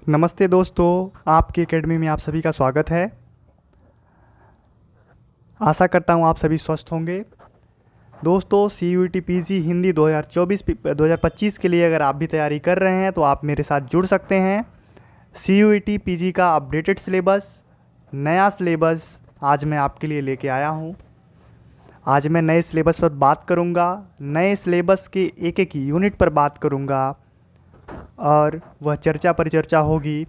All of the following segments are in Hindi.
नमस्ते दोस्तों, आपकी एकेडमी में आप सभी का स्वागत है। आशा करता हूँ आप सभी स्वस्थ होंगे। दोस्तों, C U T P G Hindi 2025 के लिए अगर आप भी तैयारी कर रहे हैं तो आप मेरे साथ जुड़ सकते हैं। सी यू टी पी जी का अपडेटेड सिलेबस, नया सिलेबस आज मैं आपके लिए लेके आया हूँ। आज मैं नए सिलेबस पर बात करूँगा, नए सिलेबस के एक एक यूनिट पर बात करूँगा और वह चर्चा परिचर्चा होगी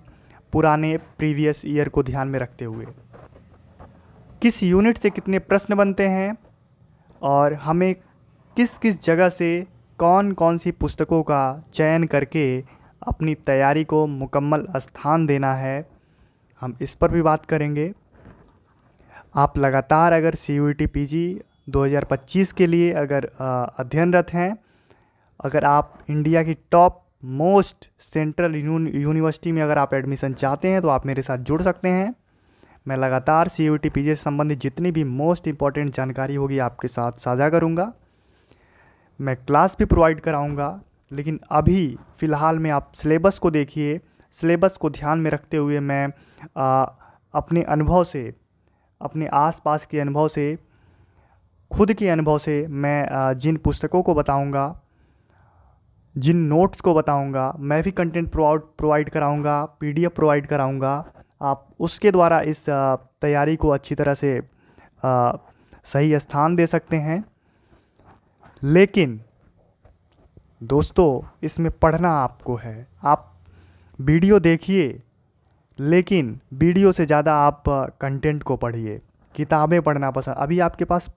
पुराने प्रीवियस ईयर को ध्यान में रखते हुए। किस यूनिट से कितने प्रश्न बनते हैं और हमें किस किस जगह से कौन कौन सी पुस्तकों का चयन करके अपनी तैयारी को मुकम्मल स्थान देना है, हम इस पर भी बात करेंगे। आप लगातार अगर सी यू टी पी जी 2025 के लिए अगर अध्ययनरत हैं, अगर आप इंडिया की टॉप मोस्ट सेंट्रल यूनिवर्सिटी में अगर आप एडमिशन चाहते हैं तो आप मेरे साथ जुड़ सकते हैं। मैं लगातार सी यू टी पी जी से संबंधित जितनी भी मोस्ट इम्पॉर्टेंट जानकारी होगी आपके साथ साझा करूंगा। मैं क्लास भी प्रोवाइड कराऊंगा, लेकिन अभी फ़िलहाल में आप सिलेबस को देखिए। सिलेबस को ध्यान में रखते हुए मैं अपने अनुभव से, अपने आसपास के अनुभव से, खुद के अनुभव से मैं जिन पुस्तकों को बताऊंगा, जिन नोट्स को बताऊंगा, मैं भी कंटेंट प्रोवाइड कराऊंगा, पीडीएफ प्रोवाइड कराऊंगा। आप उसके द्वारा इस तैयारी को अच्छी तरह से सही स्थान दे सकते हैं। लेकिन दोस्तों, इसमें पढ़ना आपको है। आप वीडियो देखिए, लेकिन वीडियो से ज़्यादा आप कंटेंट को पढ़िए। किताबें पढ़ना पसंद, अभी आपके पास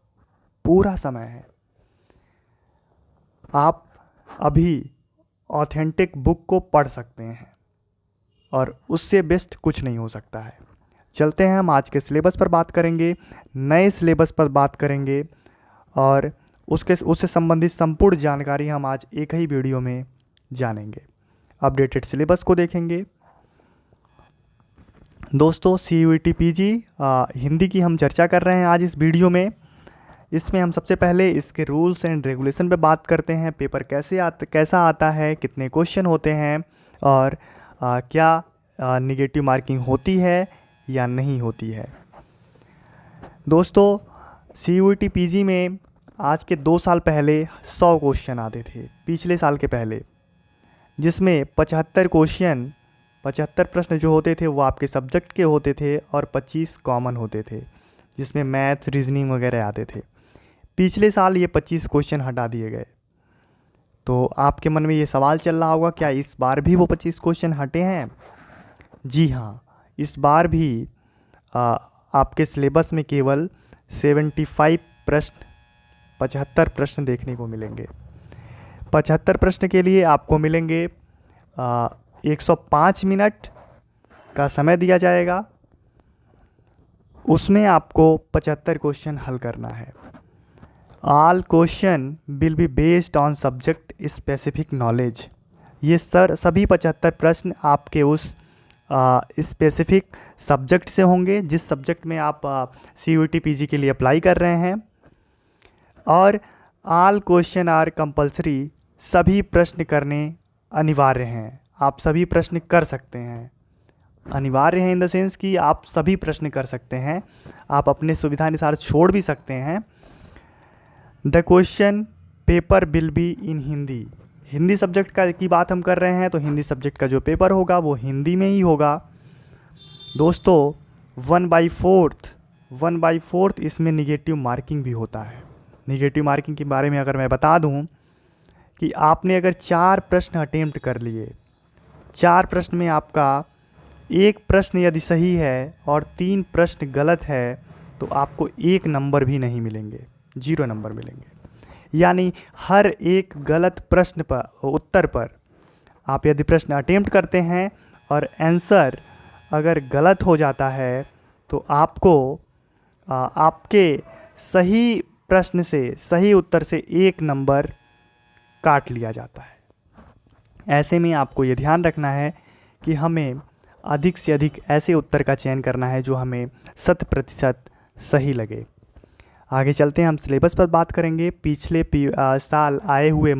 पूरा समय है। आप अभी ऑथेंटिक बुक को पढ़ सकते हैं और उससे बेस्ट कुछ नहीं हो सकता है। चलते हैं, हम आज के सिलेबस पर बात करेंगे, नए सिलेबस पर बात करेंगे और उससे संबंधित संपूर्ण जानकारी हम आज एक ही वीडियो में जानेंगे। अपडेटेड सिलेबस को देखेंगे। दोस्तों, C U T P G Hindi की हम चर्चा कर रहे हैं आज इस वीडियो में। इसमें हम सबसे पहले इसके रूल्स एंड रेगुलेशन पे बात करते हैं। पेपर कैसा आता है, कितने क्वेश्चन होते हैं और क्या निगेटिव मार्किंग होती है या नहीं होती है। दोस्तों, सी यू टी पी जी में आज के 2 साल पहले 100 क्वेश्चन आते थे, पिछले साल के पहले, जिसमें 75 प्रश्न जो होते थे वो आपके सब्जेक्ट के होते थे और 25 कॉमन होते थे, जिसमें मैथ्स, रीजनिंग वगैरह आते थे। पिछले साल ये 25 क्वेश्चन हटा दिए गए। तो आपके मन में ये सवाल चल रहा होगा, क्या इस बार भी वो 25 क्वेश्चन हटे हैं? जी हाँ, इस बार भी आपके सिलेबस में केवल 75 प्रश्न, 75 प्रश्न देखने को मिलेंगे। 75 प्रश्न के लिए आपको मिलेंगे 105 मिनट का समय दिया जाएगा। उसमें आपको 75 क्वेश्चन हल करना है। All question will be based on subject specific knowledge. ये सभी 75 प्रश्न आपके उस स्पेसिफिक सब्जेक्ट से होंगे जिस सब्जेक्ट में आप सी यू टी पी जी के लिए अप्लाई कर रहे हैं। और ऑल क्वेश्चन आर कंपलसरी, सभी प्रश्न करने अनिवार्य हैं। आप सभी प्रश्न कर सकते हैं। अनिवार्य है इन द सेंस कि आप सभी प्रश्न कर सकते हैं, आप अपने सुविधा अनुसार छोड़ भी सकते हैं। The question paper will be in Hindi. Hindi subject की बात हम कर रहे हैं तो हिंदी सब्जेक्ट का जो पेपर होगा वो हिंदी में ही होगा। दोस्तों, 1/4 इसमें निगेटिव मार्किंग भी होता है। निगेटिव मार्किंग के बारे में अगर मैं बता दूं कि आपने अगर 4 प्रश्न अटेम्प्ट कर लिए, 4 प्रश्न में आपका एक प्रश्न यदि सही है और 3 प्रश्न गलत है तो आपको 1 नंबर भी नहीं मिलेंगे, 0 नंबर मिलेंगे। यानी हर एक गलत प्रश्न पर, उत्तर पर, आप यदि प्रश्न अटेम्प्ट करते हैं और आंसर अगर गलत हो जाता है तो आपको आपके सही प्रश्न से, सही उत्तर से 1 नंबर काट लिया जाता है। ऐसे में आपको ये ध्यान रखना है कि हमें अधिक से अधिक ऐसे उत्तर का चयन करना है जो हमें 100% सही लगे। आगे चलते हैं, हम सिलेबस पर बात करेंगे। पिछले साल आए हुए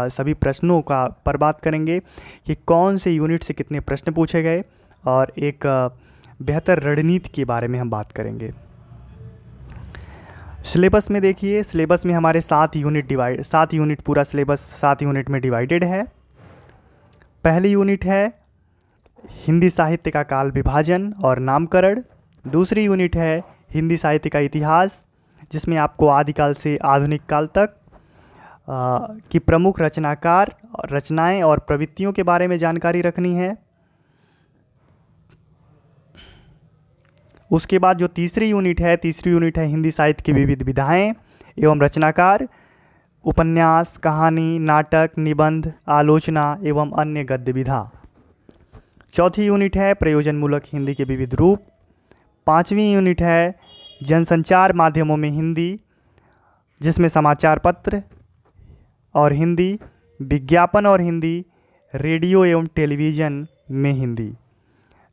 सभी प्रश्नों का पर बात करेंगे कि कौन से यूनिट से कितने प्रश्न पूछे गए, और एक बेहतर रणनीति के बारे में हम बात करेंगे। सिलेबस में देखिए, सिलेबस में हमारे 7 यूनिट पूरा सिलेबस 7 यूनिट में डिवाइडेड है। पहली यूनिट है हिंदी साहित्य का काल विभाजन और नामकरण। दूसरी यूनिट है हिंदी साहित्य का इतिहास, जिसमें आपको आदिकाल से आधुनिक काल तक की प्रमुख रचनाकार, रचनाएं और प्रवृत्तियों के बारे में जानकारी रखनी है। उसके बाद जो तीसरी यूनिट है हिंदी साहित्य की विविध विधाएं एवं रचनाकार, उपन्यास, कहानी, नाटक, निबंध, आलोचना एवं अन्य गद्य विधा। चौथी यूनिट है प्रयोजनमूलक हिंदी के विविध रूप। पांचवी यूनिट है जनसंचार माध्यमों में हिंदी, जिसमें समाचार पत्र और हिंदी, विज्ञापन और हिंदी, रेडियो एवं टेलीविज़न में हिंदी।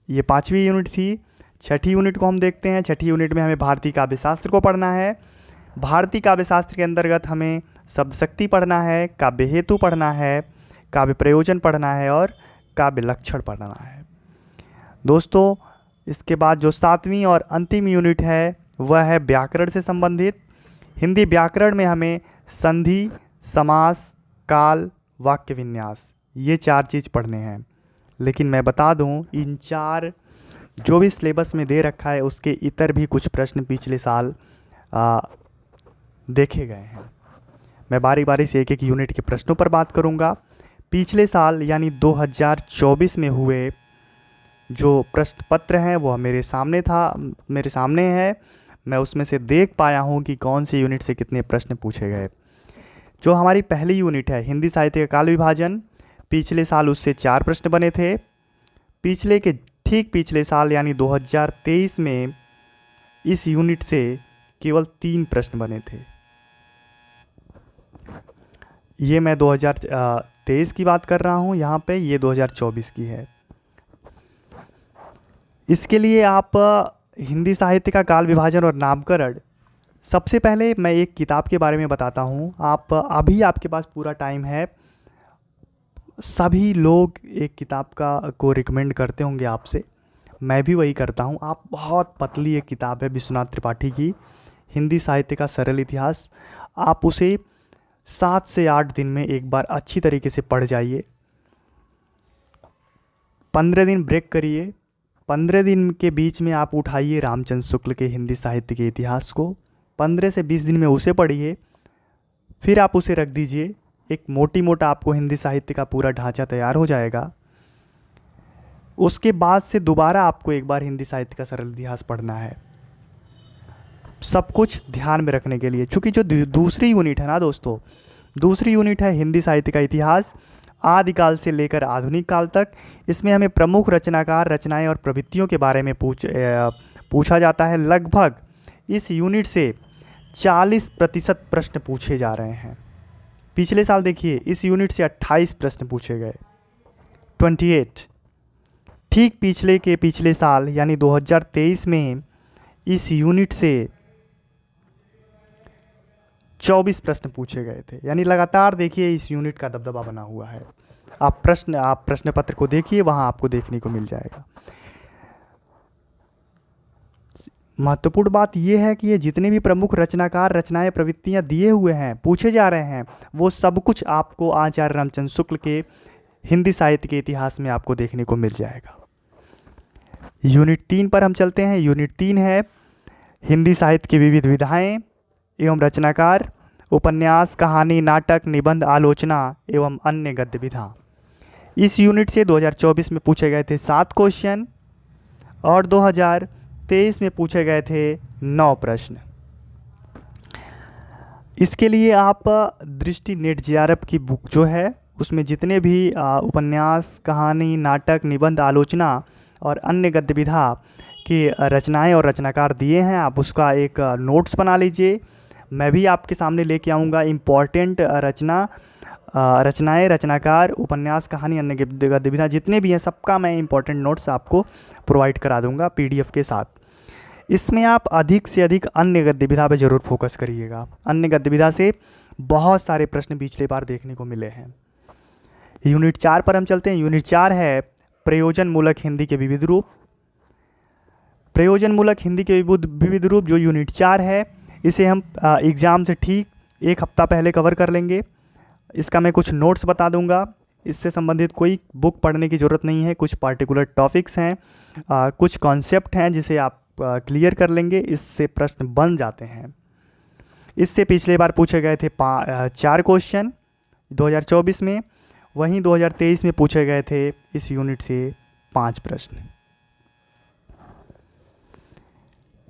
ये पांचवी यूनिट थी। छठी यूनिट को हम देखते हैं। छठी यूनिट में हमें भारतीय काव्य शास्त्र को पढ़ना है। भारतीय काव्य शास्त्र के अंतर्गत हमें शब्द शक्ति पढ़ना है, काव्य हेतु पढ़ना है, काव्य प्रयोजन पढ़ना है और काव्य लक्षण पढ़ना है। दोस्तों, इसके बाद जो 7वीं और अंतिम यूनिट है वह है व्याकरण से संबंधित। हिंदी व्याकरण में हमें संधि, समास, काल, वाक्य विन्यास, ये 4 चीज़ पढ़ने हैं। लेकिन मैं बता दूं, इन 4 जो भी सिलेबस में दे रखा है उसके इतर भी कुछ प्रश्न पिछले साल देखे गए हैं। मैं बारी बारी से एक एक यूनिट के प्रश्नों पर बात करूंगा। पिछले साल यानी 2024 में हुए जो प्रश्न पत्र हैं वो मेरे सामने है। मैं उसमें से देख पाया हूँ कि कौन से यूनिट से कितने प्रश्न पूछे गए। जो हमारी पहली यूनिट है हिंदी साहित्य का काल विभाजन, पिछले साल उससे 4 प्रश्न बने थे। पिछले साल यानी 2023 में इस यूनिट से केवल 3 प्रश्न बने थे। ये मैं 2023 की बात कर रहा हूँ यहाँ पे, ये 2024 की है। इसके लिए आप हिंदी साहित्य का काल विभाजन और नामकरण, सबसे पहले मैं एक किताब के बारे में बताता हूँ। आपके पास पूरा टाइम है। सभी लोग एक किताब को रिकमेंड करते होंगे आपसे, मैं भी वही करता हूँ। आप बहुत पतली एक किताब है विश्वनाथ त्रिपाठी की हिंदी साहित्य का सरल इतिहास। आप उसे 7 से 8 दिन में एक बार अच्छी तरीके से पढ़ जाइए। 15 दिन ब्रेक करिए। 15 दिन के बीच में आप उठाइए रामचंद्र शुक्ल के हिंदी साहित्य के इतिहास को। 15 से 20 दिन में उसे पढ़िए। फिर आप उसे रख दीजिए। एक मोटा आपको हिंदी साहित्य का पूरा ढांचा तैयार हो जाएगा। उसके बाद से दोबारा आपको एक बार हिंदी साहित्य का सरल इतिहास पढ़ना है, सब कुछ ध्यान में रखने के लिए। चूँकि जो दूसरी यूनिट है ना दोस्तों, दूसरी यूनिट है हिंदी साहित्य का इतिहास, आदिकाल से लेकर आधुनिक काल तक। इसमें हमें प्रमुख रचनाकार, रचनाएं और प्रवृत्तियों के बारे में पूछा जाता है। लगभग इस यूनिट से 40% प्रश्न पूछे जा रहे हैं। पिछले साल देखिए इस यूनिट से 28 प्रश्न पूछे गए, 28। ठीक पिछले साल यानी 2023 में इस यूनिट से 24 प्रश्न पूछे गए थे। यानी लगातार देखिए इस यूनिट का दबदबा बना हुआ है। आप प्रश्न पत्र को देखिए, वहाँ आपको देखने को मिल जाएगा। महत्वपूर्ण बात यह है कि ये जितने भी प्रमुख रचनाकार, रचनाएं, प्रवृत्तियां दिए हुए हैं, पूछे जा रहे हैं, वो सब कुछ आपको आचार्य रामचंद्र शुक्ल के हिंदी साहित्य के इतिहास में आपको देखने को मिल जाएगा। यूनिट 3 पर हम चलते हैं। यूनिट 3 है हिंदी साहित्य की विविध विधाएं एवं रचनाकार, उपन्यास, कहानी, नाटक, निबंध, आलोचना एवं अन्य गद्य विधा। इस यूनिट से 2024 में पूछे गए थे 7 क्वेश्चन और 2023 में पूछे गए थे 9 प्रश्न। इसके लिए आप दृष्टि नेट JRF की बुक जो है उसमें जितने भी उपन्यास, कहानी, नाटक, निबंध, आलोचना और अन्य गद्य विधा की रचनाएं और रचनाकार दिए हैं, आप उसका एक नोट्स बना लीजिए। मैं भी आपके सामने लेके आऊँगा इम्पॉर्टेंट रचनाएं, रचनाकार, उपन्यास, कहानी, अन्य गद्य विधा जितने भी हैं सबका मैं इम्पॉर्टेंट नोट्स आपको प्रोवाइड करा दूंगा PDF के साथ। इसमें आप अधिक से अधिक अन्य गतिविधा पे ज़रूर फोकस करिएगा। अन्य गतिविधा से बहुत सारे प्रश्न पिछले बार देखने को मिले हैं। यूनिट 4 पर हम चलते हैं। यूनिट 4 है प्रयोजन मूलक हिंदी के विविध रूप। प्रयोजन मूलक हिंदी के विविध रूप जो यूनिट 4 है, इसे हम एग्ज़ाम से ठीक एक हफ्ता पहले कवर कर लेंगे। इसका मैं कुछ नोट्स बता दूंगा। इससे संबंधित कोई बुक पढ़ने की ज़रूरत नहीं है। कुछ पार्टिकुलर टॉपिक्स हैं, कुछ कॉन्सेप्ट हैं जिसे आप क्लियर कर लेंगे, इससे प्रश्न बन जाते हैं। इससे पिछले बार पूछे गए थे 4 क्वेश्चन 2024 में, वहीं 2023 में पूछे गए थे इस यूनिट से 5 प्रश्न।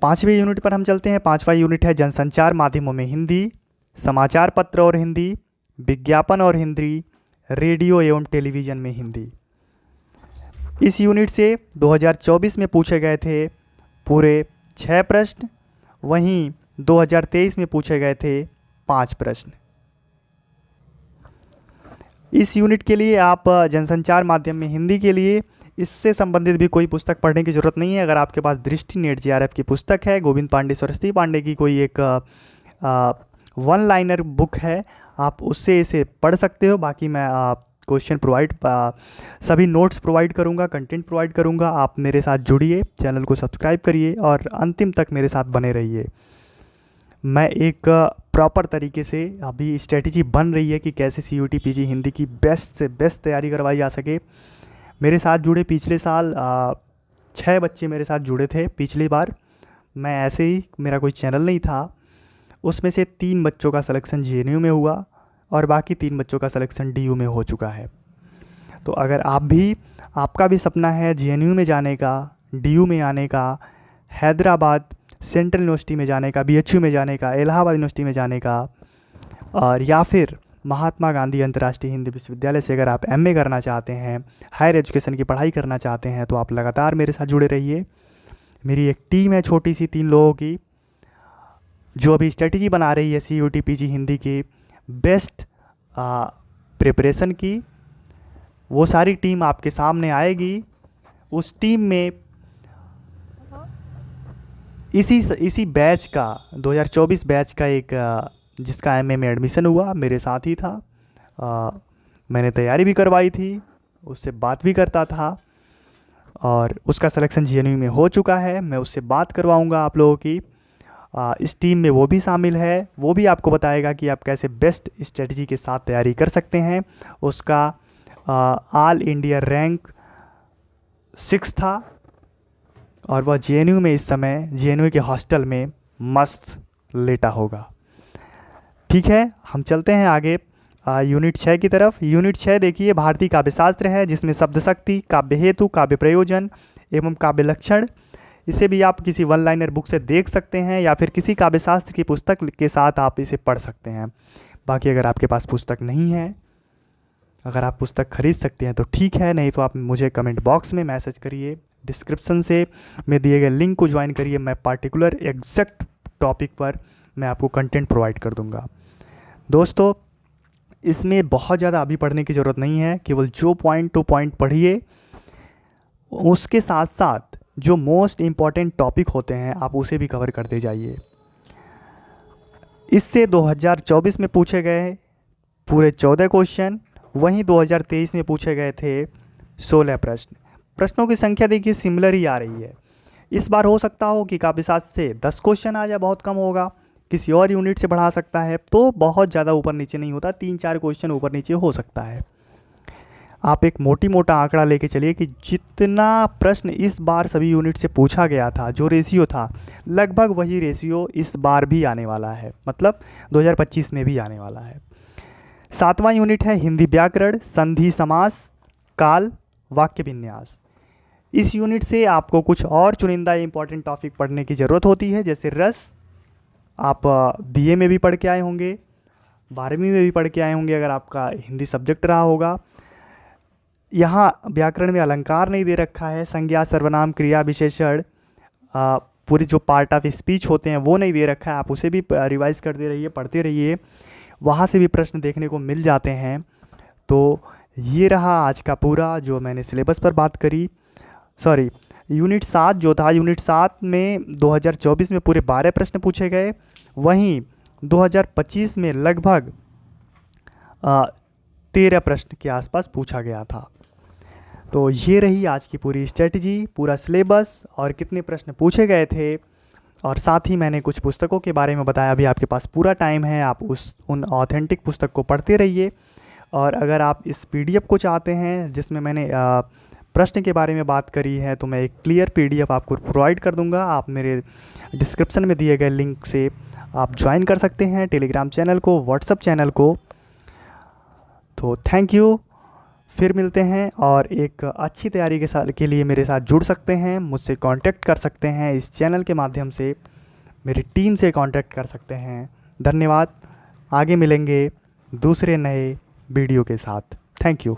5वें यूनिट पर हम चलते हैं। 5वां यूनिट है जनसंचार माध्यमों में हिंदी, समाचार पत्र और हिंदी, विज्ञापन और हिंदी, रेडियो एवं टेलीविज़न में हिंदी। इस यूनिट से 2024 में पूछे गए थे पूरे 6 प्रश्न, वहीं 2023 में पूछे गए थे 5 प्रश्न। इस यूनिट के लिए आप जनसंचार माध्यम में हिंदी के लिए इससे संबंधित भी कोई पुस्तक पढ़ने की ज़रूरत नहीं है। अगर आपके पास दृष्टि नेट JRF की पुस्तक है, गोविंद पांडे सरस्वती पांडे की कोई एक वन लाइनर बुक है, आप उससे इसे पढ़ सकते हो। बाकी मैं क्वेश्चन सभी नोट्स प्रोवाइड करूंगा, कंटेंट प्रोवाइड करूंगा। आप मेरे साथ जुड़िए, चैनल को सब्सक्राइब करिए और अंतिम तक मेरे साथ बने रहिए। मैं एक प्रॉपर तरीके से अभी स्ट्रेटजी बन रही है कि कैसे CUET PG हिंदी की बेस्ट से बेस्ट तैयारी करवाई जा सके। मेरे साथ जुड़े पिछले साल 6 बच्चे मेरे साथ जुड़े थे पिछली बार। मैं ऐसे ही, मेरा कोई चैनल नहीं था, उसमें से 3 बच्चों का सिलेक्शन JNU में हुआ और बाकी 3 बच्चों का सिलेक्शन DU में हो चुका है। तो अगर आपका भी सपना है JNU में जाने का, DU में आने का, हैदराबाद सेंट्रल यूनिवर्सिटी में जाने का, BHU में जाने का, इलाहाबाद यूनिवर्सिटी में जाने का, और या फिर महात्मा गांधी अंतर्राष्ट्रीय हिंदी विश्वविद्यालय से अगर आप MA करना चाहते हैं, हायर एजुकेशन की पढ़ाई करना चाहते हैं, तो आप लगातार मेरे साथ जुड़े रहिए। मेरी एक टीम है छोटी सी 3 लोगों की, जो अभी स्ट्रेटजी बना रही है CUET PG हिंदी की बेस्ट प्रिपरेशन की। वो सारी टीम आपके सामने आएगी। उस टीम में इसी बैच का 2024 बैच का एक जिसका MA में एडमिशन हुआ मेरे साथ ही था। मैंने तैयारी भी करवाई थी, उससे बात भी करता था और उसका सिलेक्शन JNU में हो चुका है। मैं उससे बात करवाऊंगा आप लोगों की। इस टीम में वो भी शामिल है, वो भी आपको बताएगा कि आप कैसे बेस्ट स्ट्रेटजी के साथ तैयारी कर सकते हैं। उसका ऑल इंडिया रैंक 6 था और वह JNU में इस समय JNU के हॉस्टल में मस्त लेटा होगा। ठीक है, हम चलते हैं आगे यूनिट 6 की तरफ। यूनिट 6 देखिए भारतीय काव्यशास्त्र है, जिसमें शब्द शक्ति, काव्य हेतु, काव्य प्रयोजन एवं काव्य लक्षण। इसे भी आप किसी वन लाइनर बुक से देख सकते हैं या फिर किसी काव्यशास्त्र की पुस्तक के साथ आप इसे पढ़ सकते हैं। बाकी अगर आपके पास पुस्तक नहीं है, अगर आप पुस्तक खरीद सकते हैं तो ठीक है, नहीं तो आप मुझे कमेंट बॉक्स में मैसेज करिए, डिस्क्रिप्शन से मैं दिए गए लिंक को ज्वाइन करिए। मैं पार्टिकुलर एग्जैक्ट टॉपिक पर मैं आपको कंटेंट प्रोवाइड कर दूंगा। दोस्तों, इसमें बहुत ज़्यादा अभी पढ़ने की ज़रूरत नहीं है, केवल जो पॉइंट टू पॉइंट पढ़िए। उसके साथ साथ जो मोस्ट इम्पॉर्टेंट टॉपिक होते हैं आप उसे भी कवर करते जाइए। इससे 2024 में पूछे गए पूरे 14 क्वेश्चन, वहीं 2023 में पूछे गए थे 16 प्रश्न। प्रश्नों की संख्या देखिए सिमिलर ही आ रही है। इस बार हो सकता हो कि काव्यशास्त्र से 10 क्वेश्चन आ जाए, बहुत कम होगा। किसी और यूनिट से बढ़ा सकता है तो बहुत ज़्यादा ऊपर नीचे नहीं होता, 3-4 क्वेश्चन ऊपर नीचे हो सकता है। आप एक मोटा आंकड़ा लेके चलिए कि जितना प्रश्न इस बार सभी यूनिट से पूछा गया था, जो रेशियो था, लगभग वही रेशियो इस बार भी आने वाला है, मतलब 2025 में भी आने वाला है। 7वां यूनिट है हिंदी व्याकरण, संधि समास, काल, वाक्य विन्यास। इस यूनिट से आपको कुछ और चुनिंदा इंपॉर्टेंट टॉपिक पढ़ने की ज़रूरत होती है, जैसे रस। आप BA में भी पढ़ के आए होंगे, 12वीं में भी पढ़ के आए होंगे अगर आपका हिंदी सब्जेक्ट रहा होगा। यहाँ व्याकरण में अलंकार नहीं दे रखा है, संज्ञा, सर्वनाम, क्रिया, विशेषण, पूरे जो पार्ट ऑफ स्पीच होते हैं वो नहीं दे रखा है। आप उसे भी रिवाइज करते रहिए, पढ़ते रहिए, वहाँ से भी प्रश्न देखने को मिल जाते हैं। तो ये रहा आज का पूरा जो मैंने सिलेबस पर बात करी, यूनिट 7 जो था, यूनिट 7 में 2024 में पूरे 12 प्रश्न पूछे गए, वहीं 2025 में लगभग 13 प्रश्न के आसपास पूछा गया था। तो ये रही आज की पूरी स्ट्रेटजी, पूरा सिलेबस और कितने प्रश्न पूछे गए थे, और साथ ही मैंने कुछ पुस्तकों के बारे में बताया। अभी आपके पास पूरा टाइम है, आप उन ऑथेंटिक पुस्तक को पढ़ते रहिए। और अगर आप इस PDF को चाहते हैं जिसमें मैंने प्रश्न के बारे में बात करी है, तो मैं एक क्लियर PDF आपको प्रोवाइड कर दूंगा। आप मेरे डिस्क्रिप्शन में दिए गए लिंक से आप ज्वाइन कर सकते हैं टेलीग्राम चैनल को, व्हाट्सएप चैनल को। तो थैंक यू, फिर मिलते हैं, और एक अच्छी तैयारी के लिए मेरे साथ जुड़ सकते हैं, मुझसे कांटेक्ट कर सकते हैं, इस चैनल के माध्यम से मेरी टीम से कांटेक्ट कर सकते हैं। धन्यवाद, आगे मिलेंगे दूसरे नए वीडियो के साथ। Thank you.